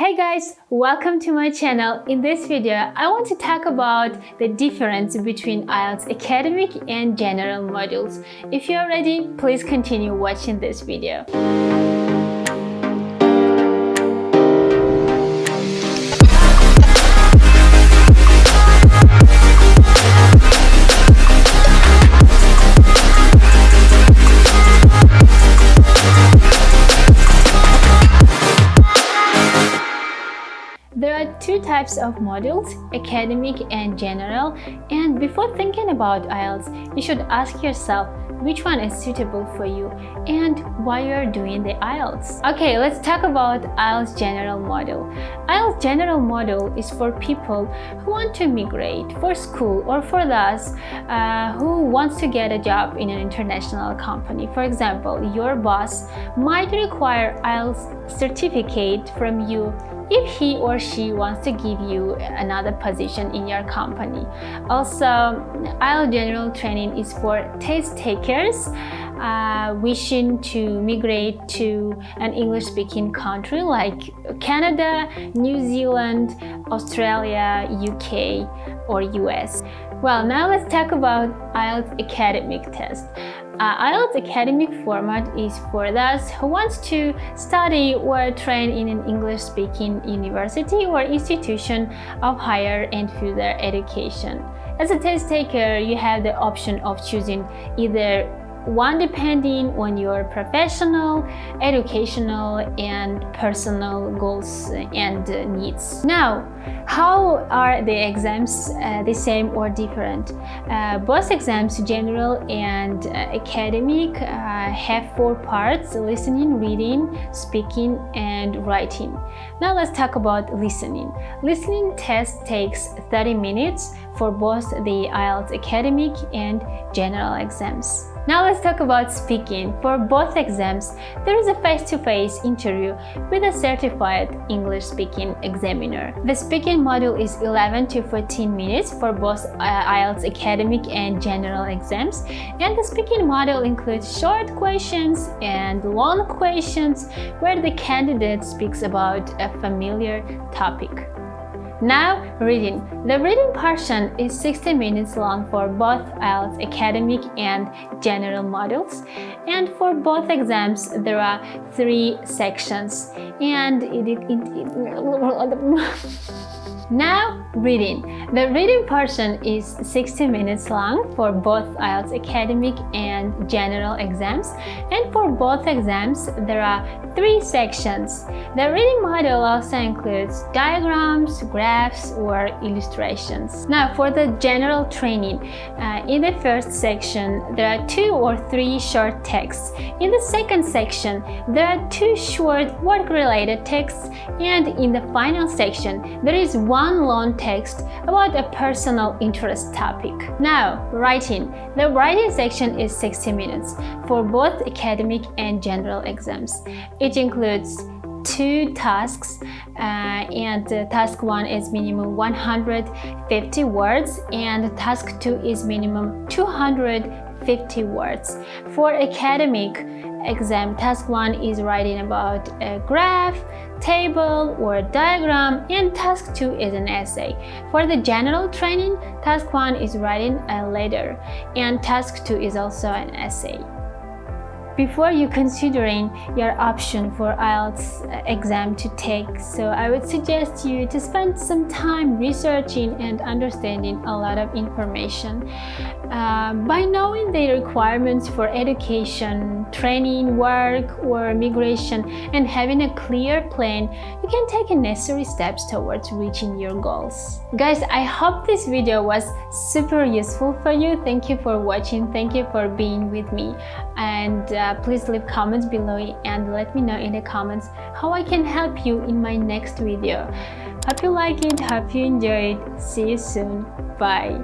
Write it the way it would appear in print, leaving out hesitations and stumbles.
Hey guys, welcome to my channel. In this video, I want to talk about the difference between IELTS academic and general modules. If you are ready, please continue watching this video. There are two types of modules, academic and general, and before thinking about IELTS, you should ask yourself which one is suitable for you and why you are doing the IELTS. Okay, let's talk about IELTS general module. IELTS general module is for people who want to migrate for school or for those who wants to get a job in an international company. For example, your boss might require IELTS certificate from you if he or she wants to give you another position in your company. Also, IELTS general training is for test takers wishing to migrate to an English-speaking country like Canada, New Zealand, Australia, UK, or US. Well, now let's talk about IELTS academic test. IELTS academic format is for those who wants to study or train in an English-speaking university or institution of higher and further education. As a test taker, you have the option of choosing either one depending on your professional, educational, and personal goals and needs. Now, how are the exams the same or different? Both exams, general and academic, have 4 parts: listening, reading, speaking, and writing. Now let's talk about listening. Listening test takes 30 minutes for both the IELTS academic and general exams. Now let's talk about speaking. For both exams, there is a face-to-face interview with a certified English-speaking examiner. The speaking module is 11 to 14 minutes for both IELTS academic and general exams, and the speaking module includes short questions and long questions where the candidate speaks about a familiar topic. Now, reading. The reading portion is 60 minutes long for both IELTS academic and general modules, and for both exams there are 3 sections, and Now, reading. The reading portion is 60 minutes long for both IELTS academic and general exams, and for both exams there are 3 sections. The reading module also includes diagrams, graphs, or illustrations. Now, for the general training, in the first section there are 2 or 3 short texts. In the second section there are 2 short work-related texts, and in the final section there is 1 long text about a personal interest topic. Now, writing. The writing section is 60 minutes for both academic and general exams. It includes 2 tasks, and task 1 is minimum 150 words and task 2 is minimum 250 words. For academic exam, task 1 is writing about a graph, table, or diagram, and task 2 is an essay. For the general training, task 1 is writing a letter and task 2 is also an essay. Before you considering your option for IELTS exam to take, so I would suggest you to spend some time researching and understanding a lot of information. By knowing the requirements for education, training, work, or migration, and having a clear plan, you can take necessary steps towards reaching your goals. Guys, I hope this video was super useful for you. Thank you for watching. Thank you for being with me. And please leave comments below and let me know in the comments how I can help you in my next video. Hope you like it, hope you enjoyed. See you soon. Bye.